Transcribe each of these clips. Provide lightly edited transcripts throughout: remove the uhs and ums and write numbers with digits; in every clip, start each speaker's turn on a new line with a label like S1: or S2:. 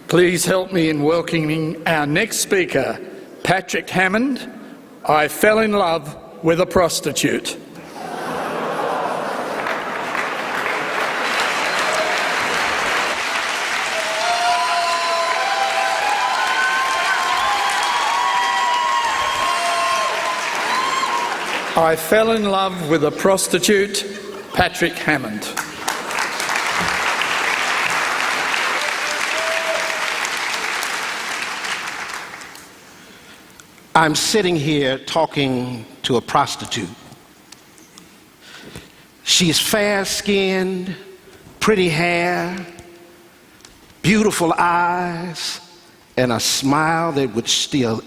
S1: Please help me in welcoming our next speaker, Patrick Hammond. I fell in love with a prostitute. I fell in love with a prostitute, Patrick Hammond.
S2: I'm sitting here talking to a prostitute. She's fair-skinned, pretty hair, beautiful eyes, and a smile that would steal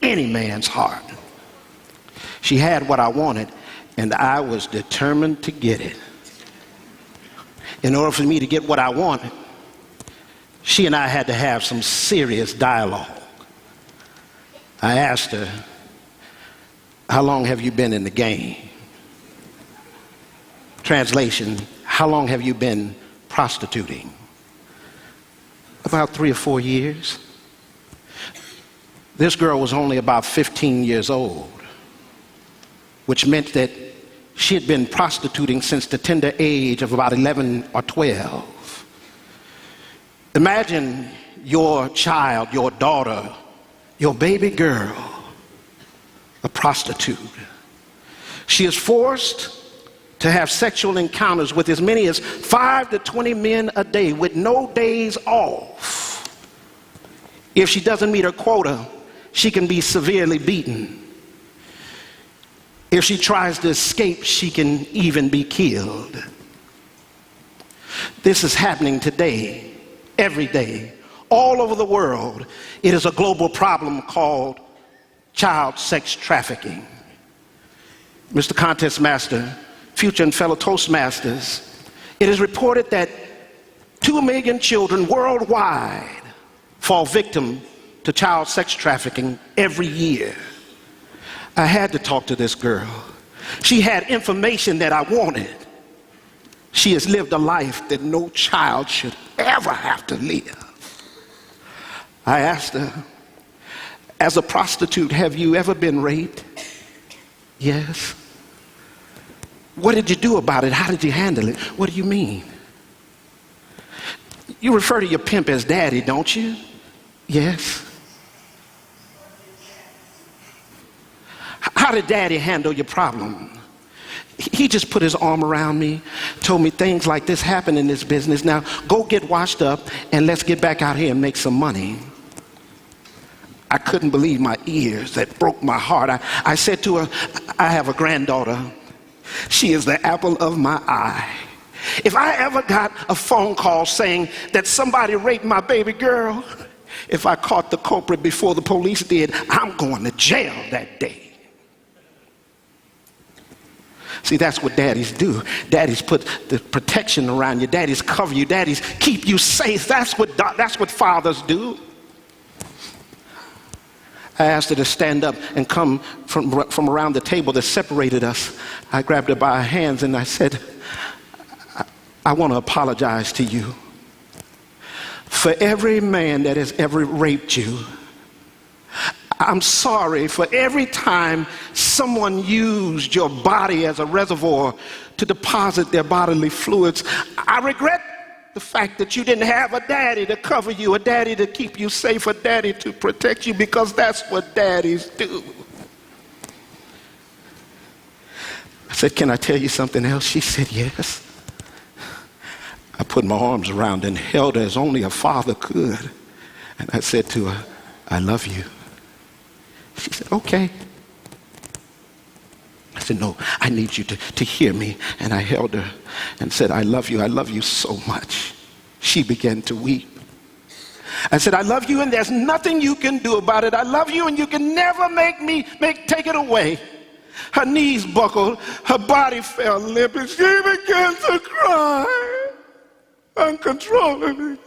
S2: any man's heart. She had what I wanted, and I was determined to get it. In order for me to get what I wanted, she and I had to have some serious dialogue. I asked her, "How long have you been in the game?" Translation, how long have you been prostituting? About 3 or 4 years. This girl was only about 15 years old, which meant that she had been prostituting since the tender age of about 11 or 12. Imagine your child, your daughter, your baby girl, a prostitute. She is forced to have sexual encounters with as many as 5 to 20 men a day with no days off. If she doesn't meet her quota, she can be severely beaten. If she tries to escape, she can even be killed. This is happening today, every day, all over the world. It is a global problem called child sex trafficking. Mr. Contest Master, future and fellow Toastmasters, it is reported that 2 million children worldwide fall victim to child sex trafficking every year. I had to talk to this girl. She had information that I wanted. She has lived a life that no child should ever have to live. I asked her, "As a prostitute, have you ever been raped?" "Yes." "What did you do about it? How did you handle it?" "What do you mean?" "You refer to your pimp as daddy, don't you?" "Yes." "How did daddy handle your problem?" "He just put his arm around me, told me things like this happen in this business. Now go get washed up and let's get back out here and make some money." I couldn't believe my ears. That broke my heart. I said to her, "I have a granddaughter. She is the apple of my eye. If I ever got a phone call saying that somebody raped my baby girl, if I caught the culprit before the police did, I'm going to jail that day." See, that's what daddies do. Daddies put the protection around you. Daddies cover you. Daddies keep you safe. That's what fathers do. I asked her to stand up and come from around the table that separated us. I grabbed her by her hands and I said, I want to apologize to you for every man that has ever raped you. I'm sorry for every time someone used your body as a reservoir to deposit their bodily fluids. I regret the fact that you didn't have a daddy to cover you, a daddy to keep you safe, a daddy to protect you, because that's what daddies do. I said, "Can I tell you something else?" She said, "Yes." I put my arms around her and held her as only a father could. And I said to her, "I love you." She said, "Okay." I said, "No, I need you to hear me." And I held her and said, I love you so much." She began to weep. I said, "I love you and there's nothing you can do about it. I love you and you can never take it away." Her knees buckled, her body fell limp, and she began to cry uncontrollably,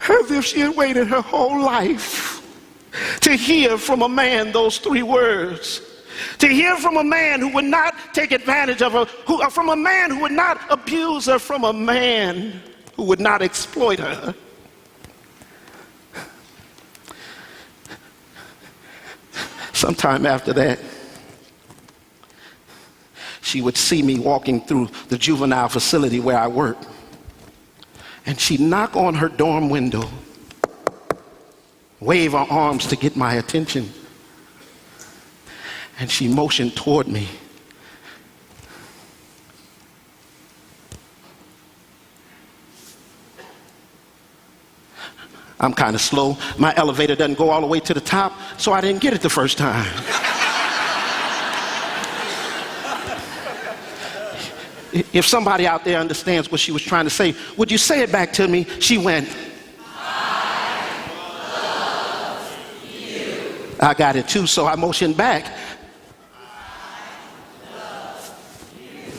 S2: as if she had waited her whole life to hear from a man those 3 words. To hear from a man who would not take advantage of her, from a man who would not abuse her, from a man who would not exploit her. Sometime after that, she would see me walking through the juvenile facility where I work, and she'd knock on her dorm window, wave her arms to get my attention, and she motioned toward me. I'm kind of slow. My elevator doesn't go all the way to the top, so I didn't get it the first time. If somebody out there understands what she was trying to say, would you say it back to me? She went, I love you. I got it too, so I motioned back. I love you.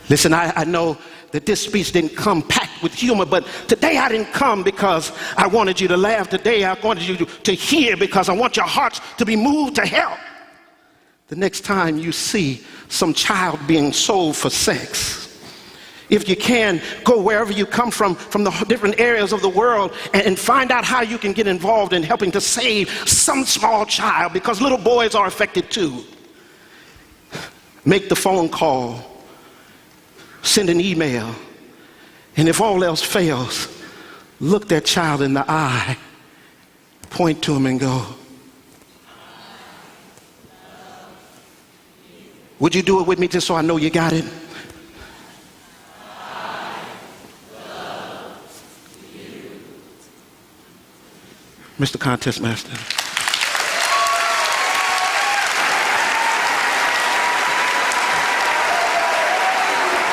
S2: Listen, I know that this speech didn't come packed with humor, but today I didn't come because I wanted you to laugh. Today I wanted you to hear because I want your hearts to be moved to help. The next time you see some child being sold for sex, if you can, go wherever you come from the different areas of the world, and find out how you can get involved in helping to save some small child, because little boys are affected too. Make the phone call, send an email, and if all else fails, look that child in the eye, point to him and go, would you do it with me just so I know you got it? I love you. Mr. Contest Master.